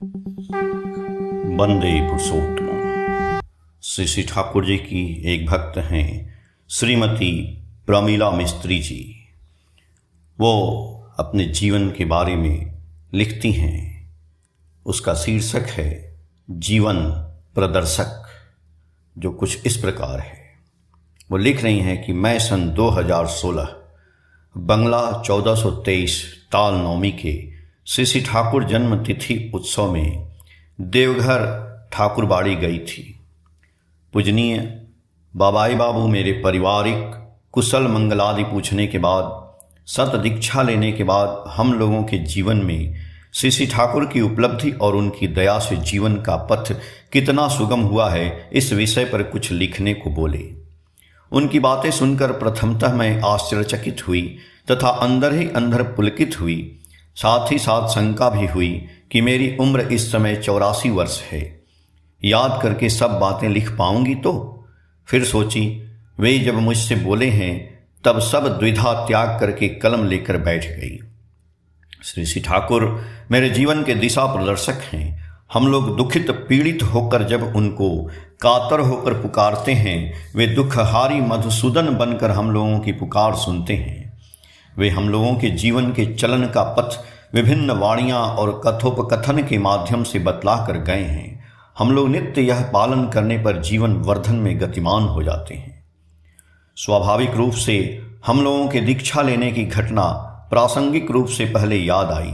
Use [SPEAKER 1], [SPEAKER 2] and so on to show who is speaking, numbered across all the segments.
[SPEAKER 1] वंदे पुरुषोत्तम। श्री श्री ठाकुर जी की एक भक्त हैं श्रीमती प्रमीला मिस्त्री जी। वो अपने जीवन के बारे में लिखती हैं। उसका शीर्षक है जीवन प्रदर्शक, जो कुछ इस प्रकार है। वो लिख रही हैं कि मैं सन 2016 बंगला 1423 ताल नौमी के श्री श्री ठाकुर जन्म तिथि उत्सव में देवघर ठाकुरबाड़ी गई थी। पूजनीय बाबाई बाबू मेरे पारिवारिक कुशल मंगलादि पूछने के बाद, सत दीक्षा लेने के बाद हम लोगों के जीवन में श्री श्री ठाकुर की उपलब्धि और उनकी दया से जीवन का पथ कितना सुगम हुआ है, इस विषय पर कुछ लिखने को बोले। उनकी बातें सुनकर प्रथमतः मैं आश्चर्यचकित हुई तथा अंदर ही अंदर पुलकित हुई। साथ ही साथ शंका भी हुई कि मेरी उम्र इस समय 84 वर्ष है। याद करके सब बातें लिख पाऊंगी तो? फिर सोची, वे जब मुझसे बोले हैं तब सब द्विधा त्याग करके कलम लेकर बैठ गई। श्री श्री ठाकुर मेरे जीवन के दिशा प्रदर्शक हैं। हम लोग दुखित पीड़ित होकर जब उनको कातर होकर पुकारते हैं, वे दुखहारी मधुसूदन बनकर हम लोगों की पुकार सुनते हैं। वे हम लोगों के जीवन के चलन का पथ विभिन्न वाणियाँ और कथोपकथन के माध्यम से बतला कर गए हैं। हम लोग नित्य यह पालन करने पर जीवन वर्धन में गतिमान हो जाते हैं। स्वाभाविक रूप से हम लोगों के दीक्षा लेने की घटना प्रासंगिक रूप से पहले याद आई।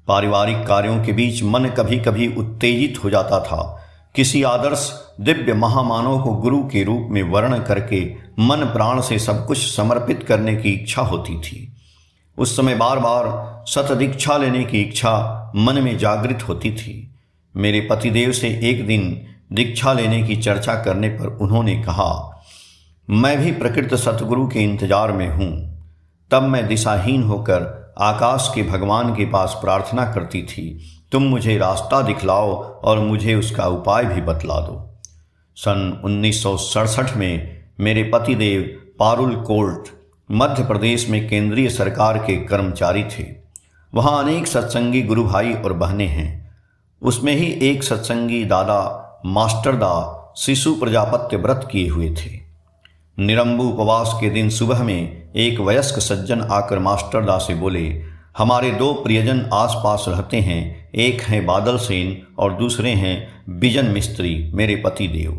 [SPEAKER 1] पारिवारिक कार्यों के बीच मन कभी कभी उत्तेजित हो जाता था। किसी आदर्श दिव्य महामानव को गुरु के रूप में वर्ण करके मन प्राण से सब कुछ समर्पित करने की इच्छा होती थी। उस समय बार बार सत दीक्षा लेने की इच्छा मन में जागृत होती थी। मेरे पतिदेव से एक दिन दीक्षा लेने की चर्चा करने पर उन्होंने कहा, मैं भी प्रकृत सतगुरु के इंतजार में हूँ। तब मैं दिशाहीन होकर आकाश के भगवान के पास प्रार्थना करती थी, तुम मुझे रास्ता दिखलाओ और मुझे उसका उपाय भी बतला दो। सन 1967 में मेरे पतिदेव पारुल कोर्ट मध्य प्रदेश में केंद्रीय सरकार के कर्मचारी थे। वहाँ अनेक सत्संगी गुरु भाई और बहनें हैं। उसमें ही एक सत्संगी दादा मास्टरदा शिशु प्रजापत्य व्रत किए हुए थे। निरंबू उपवास के दिन सुबह में एक वयस्क सज्जन आकर मास्टरदा से बोले, हमारे दो प्रियजन आसपास रहते हैं, एक हैं बादल सेन और दूसरे हैं बिजन मिस्त्री, मेरे पति देव।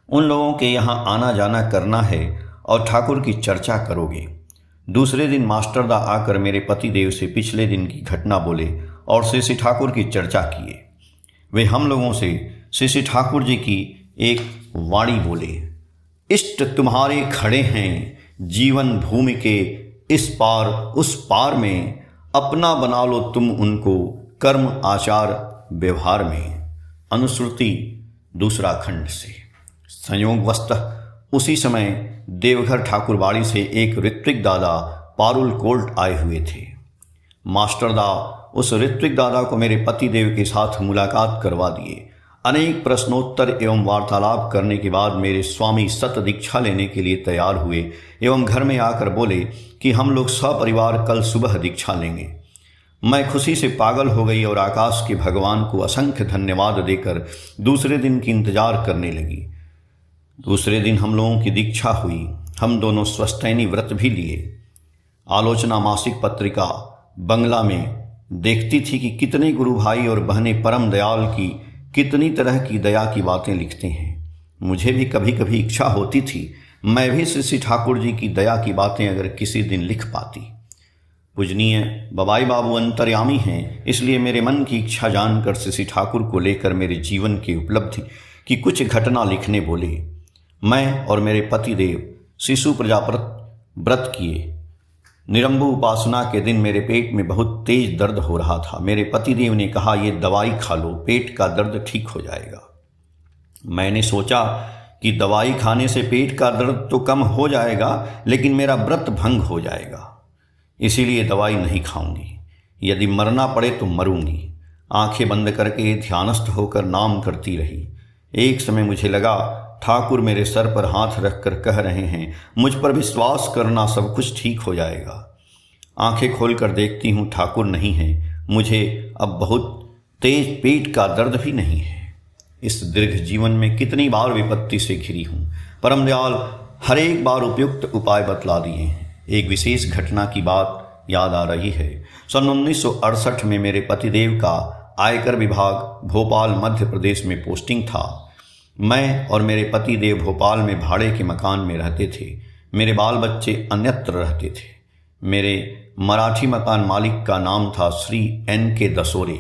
[SPEAKER 1] उन लोगों के यहाँ आना जाना करना है और ठाकुर की चर्चा करोगे। दूसरे दिन मास्टरदा आकर मेरे पति देव से पिछले दिन की घटना बोले और श्री श्री ठाकुर की चर्चा किए। वे हम लोगों से श्री श्री ठाकुर जी की एक वाणी बोले, इष्ट तुम्हारे खड़े हैं जीवन भूमि के इस पार उस पार में, अपना बना लो तुम उनको कर्म आचार व्यवहार में। अनुश्रुति दूसरा खंड से। संयोगवशतः उसी समय देवघर ठाकुरबाड़ी से एक ऋत्विक दादा पारुल कोर्ट आए हुए थे। मास्टरदा उस ऋत्विक दादा को मेरे पति देव के साथ मुलाकात करवा दिए। अनेक प्रश्नोत्तर एवं वार्तालाप करने के बाद मेरे स्वामी सत दीक्षा लेने के लिए तैयार हुए एवं घर में आकर बोले कि हम लोग सपरिवार कल सुबह दीक्षा लेंगे। मैं खुशी से पागल हो गई और आकाश के भगवान को असंख्य धन्यवाद देकर दूसरे दिन की इंतजार करने लगी। दूसरे दिन हम लोगों की दीक्षा हुई। हम दोनों स्वस्थैनी व्रत भी लिए। आलोचना मासिक पत्रिका बंगला में देखती थी कि कितने गुरु भाई और बहनें परम दयाल की कितनी तरह की दया की बातें लिखते हैं। मुझे भी कभी कभी इच्छा होती थी मैं भी श्री श्री ठाकुर जी की दया की बातें अगर किसी दिन लिख पाती। पूजनीय बाबाई बाबू अंतर्यामी हैं, इसलिए मेरे मन की इच्छा जानकर श्री श्री ठाकुर को लेकर मेरे जीवन की उपलब्धि की कुछ घटना लिखने बोले। मैं और मेरे पति देव शिशु प्रजापत्य व्रत किए। निरंबू उपासना के दिन मेरे पेट में बहुत तेज दर्द हो रहा था। मेरे पतिदेव ने कहा, ये दवाई खा लो, पेट का दर्द ठीक हो जाएगा। मैंने सोचा कि दवाई खाने से पेट का दर्द तो कम हो जाएगा, लेकिन मेरा व्रत भंग हो जाएगा, इसीलिए दवाई नहीं खाऊंगी। यदि मरना पड़े तो मरूंगी। आंखें बंद करके ध्यानस्थ होकर नाम करती रही। एक समय मुझे लगा ठाकुर मेरे सर पर हाथ रखकर कह रहे हैं, मुझ पर विश्वास करना, सब कुछ ठीक हो जाएगा। आंखें खोलकर देखती हूँ ठाकुर नहीं हैं। मुझे अब बहुत तेज पेट का दर्द भी नहीं है। इस दीर्घ जीवन में कितनी बार विपत्ति से घिरी हूँ। परम दयाल हर एक बार उपयुक्त उपाय बतला दिए हैं। एक विशेष घटना की बात याद आ रही है। सन 1968 में मेरे पतिदेव का आयकर विभाग भोपाल मध्य प्रदेश में पोस्टिंग था। मैं और मेरे पतिदेव भोपाल में भाड़े के मकान में रहते थे। मेरे बाल बच्चे अन्यत्र रहते थे। मेरे मराठी मकान मालिक का नाम था श्री N.K. दसोरे।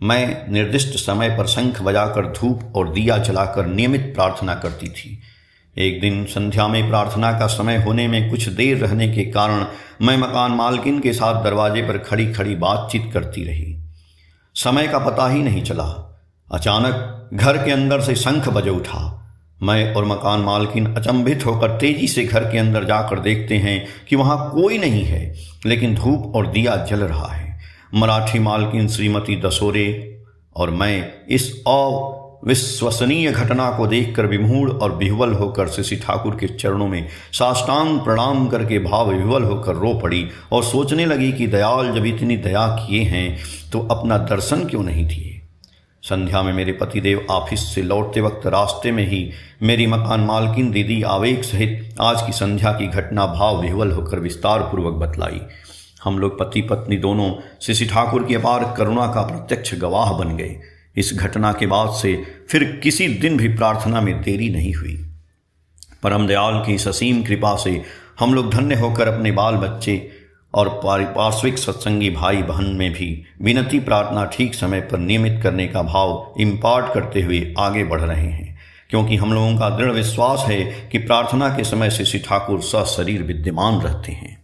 [SPEAKER 1] मैं निर्दिष्ट समय पर शंख बजाकर धूप और दिया जलाकर नियमित प्रार्थना करती थी। एक दिन संध्या में प्रार्थना का समय होने में कुछ देर रहने के कारण मैं मकान मालकिन के साथ दरवाजे पर खड़ी खड़ी बातचीत करती रही। समय का पता ही नहीं चला। अचानक घर के अंदर से शंख बज उठा। मैं और मकान मालकिन अचंभित होकर तेजी से घर के अंदर जाकर देखते हैं कि वहां कोई नहीं है, लेकिन धूप और दिया जल रहा है। मराठी मालकिन श्रीमती दसोरे और मैं इस अविश्वसनीय घटना को देखकर विमूढ़ और विह्वल होकर श्री ठाकुर के चरणों में साष्टांग प्रणाम करके भाव विह्वल होकर रो पड़ी और सोचने लगी कि दयाल जब इतनी दया किए हैं तो अपना दर्शन क्यों नहीं दिए। संध्या में मेरे पतिदेव ऑफिस से लौटते वक्त रास्ते में ही मेरी मकान मालकिन दीदी आवेग सहित आज की संध्या की घटना भाव विह्वल होकर विस्तार पूर्वक बतलाई। हम लोग पति पत्नी दोनों श्री ठाकुर की अपार करुणा का प्रत्यक्ष गवाह बन गए। इस घटना के बाद से फिर किसी दिन भी प्रार्थना में देरी नहीं हुई। परम दयाल की इस असीम कृपा से हम लोग धन्य होकर अपने बाल बच्चे और पार्श्विक सत्संगी भाई बहन में भी विनती प्रार्थना ठीक समय पर नियमित करने का भाव इम्पार्ट करते हुए आगे बढ़ रहे हैं, क्योंकि हम लोगों का दृढ़ विश्वास है कि प्रार्थना के समय से श्री ठाकुर सशरीर विद्यमान रहते हैं।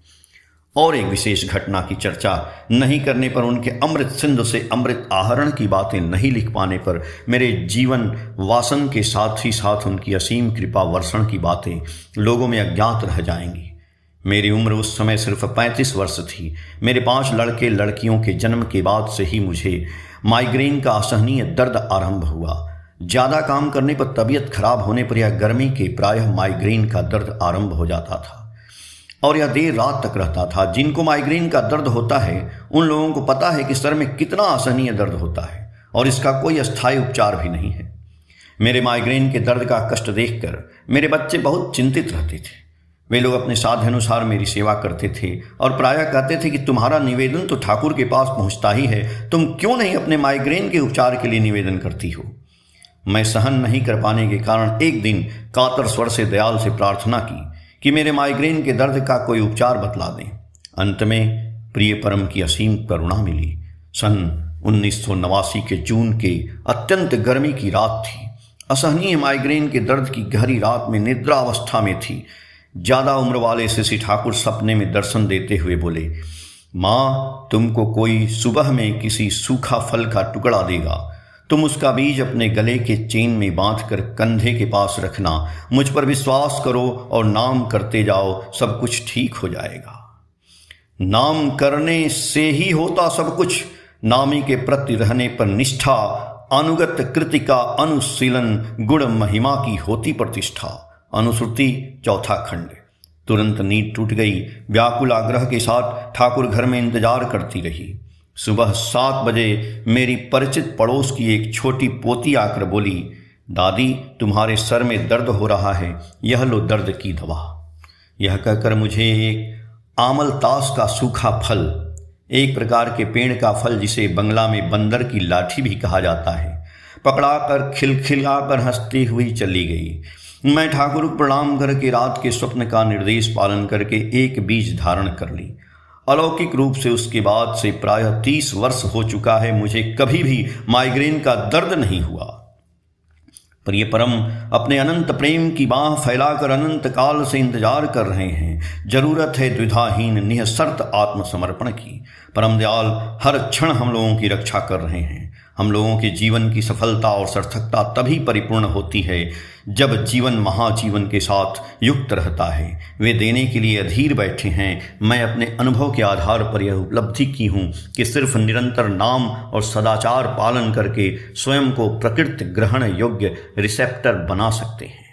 [SPEAKER 1] और एक विशेष घटना की चर्चा नहीं करने पर, उनके अमृत सिंधु से अमृत आहरण की बातें नहीं लिख पाने पर मेरे जीवन वासन के साथ ही साथ उनकी असीम कृपा वर्षण की बातें लोगों में अज्ञात रह जाएंगी। मेरी उम्र उस समय सिर्फ 35 वर्ष थी। मेरे 5 लड़के लड़कियों के जन्म के बाद से ही मुझे माइग्रेन का असहनीय दर्द आरंभ हुआ। ज़्यादा काम करने पर, तबीयत खराब होने पर या गर्मी के प्रायः माइग्रेन का दर्द आरंभ हो जाता था और यह देर रात तक रहता था। जिनको माइग्रेन का दर्द होता है उन लोगों को पता है कि सर में कितना असहनीय दर्द होता है और इसका कोई अस्थायी उपचार भी नहीं है। मेरे माइग्रेन के दर्द का कष्ट देखकर मेरे बच्चे बहुत चिंतित रहते थे। वे लोग अपने साध्य अनुसार मेरी सेवा करते थे और प्रायः कहते थे कि तुम्हारा निवेदन तो ठाकुर के पास पहुंचता ही है, तुम क्यों नहीं अपने माइग्रेन के उपचार के लिए निवेदन करती हो। मैं सहन नहीं कर पाने के कारण एक दिन कातर स्वर से दयाल से प्रार्थना की कि मेरे माइग्रेन के दर्द का कोई उपचार बतला दें। अंत में प्रिय परम की असीम करुणा मिली। सन 1989 के जून के अत्यंत गर्मी की रात थी। असहनीय माइग्रेन के दर्द की गहरी रात में निद्रा अवस्था में थी। ज़्यादा उम्र वाले श्री ठाकुर सपने में दर्शन देते हुए बोले, माँ तुमको कोई सुबह में किसी सूखा फल का टुकड़ा देगा, तुम उसका बीज अपने गले के चेन में बांधकर कंधे के पास रखना, मुझ पर विश्वास करो और नाम करते जाओ, सब कुछ ठीक हो जाएगा। नाम करने से ही होता सब कुछ, नामी के प्रति रहने पर निष्ठा, अनुगत कृतिका अनुशीलन, गुण महिमा की होती प्रतिष्ठा। अनुश्रुति 4 खंड। तुरंत नींद टूट गई। व्याकुल आग्रह के साथ ठाकुर घर में इंतजार करती रही। सुबह 7 बजे मेरी परिचित पड़ोस की एक छोटी पोती आकर बोली, दादी तुम्हारे सर में दर्द हो रहा है, यह लो दर्द की दवा। यह कहकर मुझे एक आमलतास का सूखा फल, एक प्रकार के पेड़ का फल जिसे बंगला में बंदर की लाठी भी कहा जाता है, पकड़ाकर खिलखिलाकर हंसती हुई चली गई। मैं ठाकुर को प्रणाम करके रात के स्वप्न का निर्देश पालन करके एक बीज धारण कर ली। अलौकिक रूप से उसके बाद से प्रायः 30 वर्ष हो चुका है, मुझे कभी भी माइग्रेन का दर्द नहीं हुआ। प्रिय परम अपने अनंत प्रेम की बाह फैलाकर अनंत काल से इंतजार कर रहे हैं। जरूरत है द्विधाहीन निःशर्त आत्मसमर्पण की। परम दयाल हर क्षण हम लोगों की रक्षा कर रहे हैं। हम लोगों के जीवन की सफलता और सार्थकता तभी परिपूर्ण होती है जब जीवन महाजीवन के साथ युक्त रहता है। वे देने के लिए अधीर बैठे हैं। मैं अपने अनुभव के आधार पर यह उपलब्धि की हूँ कि सिर्फ निरंतर नाम और सदाचार पालन करके स्वयं को प्रकृति ग्रहण योग्य रिसेप्टर बना सकते हैं।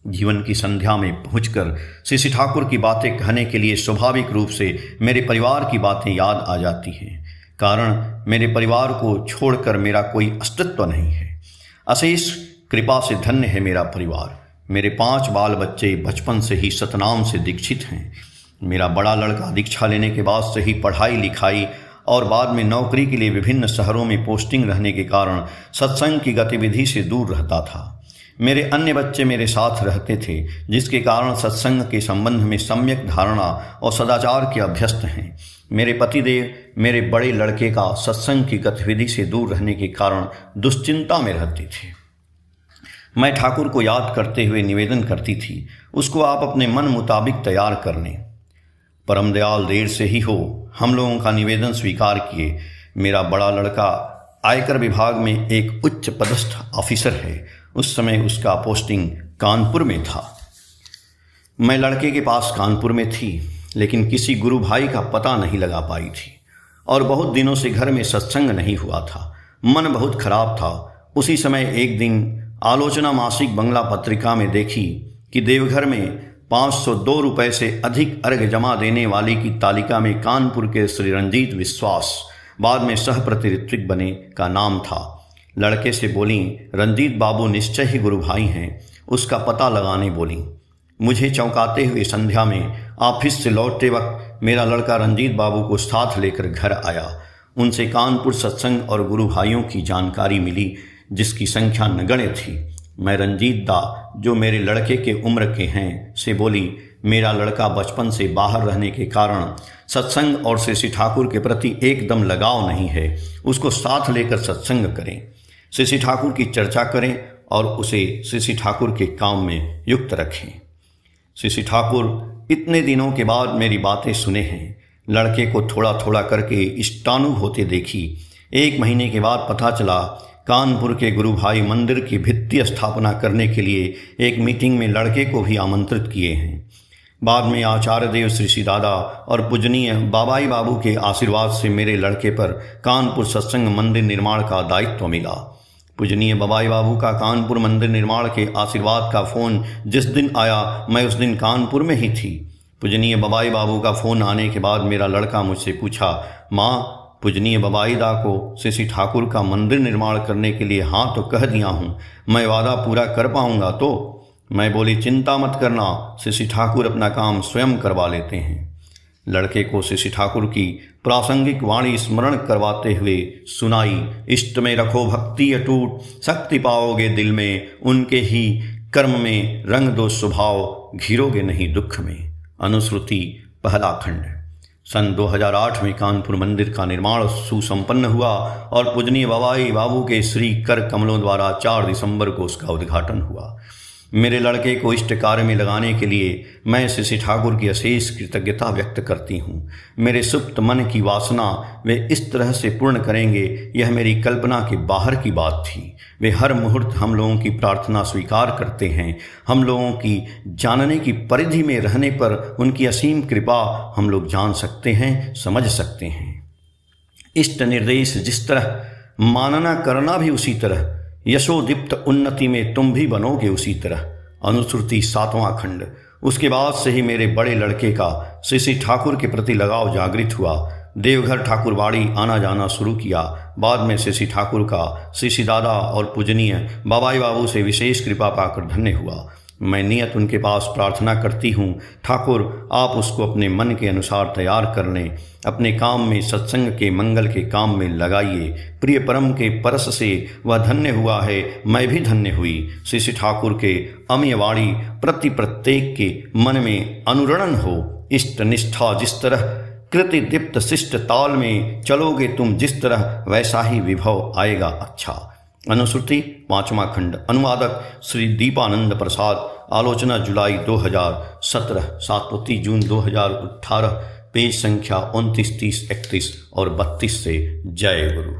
[SPEAKER 1] जीवन की संध्या में पहुंचकर श्री ठाकुर की बातें कहने के लिए स्वाभाविक रूप से मेरे परिवार की बातें याद आ जाती हैं। कारण मेरे परिवार को छोड़कर मेरा कोई अस्तित्व नहीं है। अशेष कृपा से धन्य है मेरा परिवार। मेरे 5 बाल बच्चे बचपन से ही सतनाम से दीक्षित हैं। मेरा बड़ा लड़का दीक्षा लेने के बाद से ही पढ़ाई लिखाई और बाद में नौकरी के लिए विभिन्न शहरों में पोस्टिंग रहने के कारण सत्संग की गतिविधि से दूर रहता था। मेरे अन्य बच्चे मेरे साथ रहते थे, जिसके कारण सत्संग के संबंध में सम्यक धारणा और सदाचार के अभ्यस्त हैं। मेरे पतिदेव मेरे बड़े लड़के का सत्संग की गतिविधि से दूर रहने के कारण दुश्चिंता में रहते थे। मैं ठाकुर को याद करते हुए निवेदन करती थी, उसको आप अपने मन मुताबिक तैयार कर लें। परम दयाल देर से ही हो हम लोगों का निवेदन स्वीकार किए। मेरा बड़ा लड़का आयकर विभाग में एक उच्च पदस्थ ऑफिसर है। उस समय उसका पोस्टिंग कानपुर में था। मैं लड़के के पास कानपुर में थी, लेकिन किसी गुरु भाई का पता नहीं लगा पाई थी और बहुत दिनों से घर में सत्संग नहीं हुआ था। मन बहुत खराब था। उसी समय एक दिन आलोचना मासिक बंगला पत्रिका में देखी कि देवघर में 502 रुपये से अधिक अर्घ जमा देने वाली की तालिका में कानपुर के श्री रंजीत विश्वास, बाद में सह प्रतिऋत्विक बने, का नाम था। लड़के से बोली, रंजीत बाबू निश्चय ही गुरु भाई हैं, उसका पता लगाने बोली। मुझे चौंकाते हुए संध्या में ऑफिस से लौटते वक्त मेरा लड़का रंजीत बाबू को साथ लेकर घर आया। उनसे कानपुर सत्संग और गुरु भाइयों की जानकारी मिली, जिसकी संख्या नगण्य थी। मैं रंजीत दा, जो मेरे लड़के के उम्र के हैं, से बोली, मेरा लड़का बचपन से बाहर रहने के कारण सत्संग और श्री ठाकुर के प्रति एकदम लगाव नहीं है। उसको साथ लेकर सत्संग करें, श्री ठाकुर की चर्चा करें और उसे श्री ठाकुर के काम में युक्त रखें। श्री ठाकुर इतने दिनों के बाद मेरी बातें सुने हैं। लड़के को थोड़ा थोड़ा करके इष्टानुग होते देखी। 1 महीने के बाद पता चला कानपुर के गुरु भाई मंदिर की भित्ति स्थापना करने के लिए एक मीटिंग में लड़के को भी आमंत्रित किए हैं। बाद में आचार्य देव श्री दादा और पूजनीय बाबाई बाबू के आशीर्वाद से मेरे लड़के पर कानपुर सत्संग मंदिर निर्माण का दायित्व मिला। पूजनीय बाबाई बाबू का कानपुर मंदिर निर्माण के आशीर्वाद का फ़ोन जिस दिन आया, मैं उस दिन कानपुर में ही थी। पूजनीय बाबाई बाबू का फ़ोन आने के बाद मेरा लड़का मुझसे पूछा, माँ, पूजनीय बाबाई दा को श्री ठाकुर का मंदिर निर्माण करने के लिए हाँ तो कह दिया हूँ, मैं वादा पूरा कर पाऊँगा तो? मैं बोली, चिंता मत करना, श्री ठाकुर अपना काम स्वयं करवा लेते हैं। लड़के को श्री ठाकुर की प्रासंगिक वाणी स्मरण करवाते हुए सुनाई, इष्ट में रखो भक्ति अटूट, शक्ति पाओगे दिल में, उनके ही कर्म में रंग दो स्वभाव, घिरोगे नहीं दुख में। अनुश्रुति पहला खंड। सन 2008 में कानपुर मंदिर का निर्माण सुसंपन्न हुआ और पूजनीय बाबाई बाबू के श्री कर कमलों द्वारा 4 दिसंबर को उसका उद्घाटन हुआ। मेरे लड़के को इष्ट कार्य में लगाने के लिए मैं श्री ठाकुर की अशेष कृतज्ञता व्यक्त करती हूँ। मेरे सुप्त मन की वासना वे इस तरह से पूर्ण करेंगे, यह मेरी कल्पना के बाहर की बात थी। वे हर मुहूर्त हम लोगों की प्रार्थना स्वीकार करते हैं। हम लोगों की जानने की परिधि में रहने पर उनकी असीम कृपा हम लोग जान सकते हैं, समझ सकते हैं। इष्ट निर्देश जिस तरह, मानना करना भी उसी तरह, यशोदीप्त उन्नति में तुम भी बनोगे उसी तरह। अनुश्रुति 7वां खंड। उसके बाद से ही मेरे बड़े लड़के का श्री ठाकुर के प्रति लगाव जागृत हुआ। देवघर ठाकुरवाड़ी आना जाना शुरू किया। बाद में श्री ठाकुर का श्री दादा और पूजनीय बाबाई बाबू से विशेष कृपा पाकर धन्य हुआ। मैं नियत उनके पास प्रार्थना करती हूँ, ठाकुर आप उसको अपने मन के अनुसार तैयार कर लें, अपने काम में, सत्संग के मंगल के काम में लगाइए। प्रिय परम के परस से वह धन्य हुआ है, मैं भी धन्य हुई। श्री ठाकुर के अमीयवाणी प्रति प्रत्येक के मन में अनुरणन हो। इष्ट निष्ठा जिस तरह, कृति दीप्त शिष्ट ताल में चलोगे तुम जिस तरह, वैसा ही विभव आएगा अच्छा। अनुश्रुति 5वां खंड। अनुवादक श्री दीपानंद प्रसाद। आलोचना जुलाई 2017, 7 जून 2018। पेज संख्या 29, 30, 31 और 32 से। जय गुरु।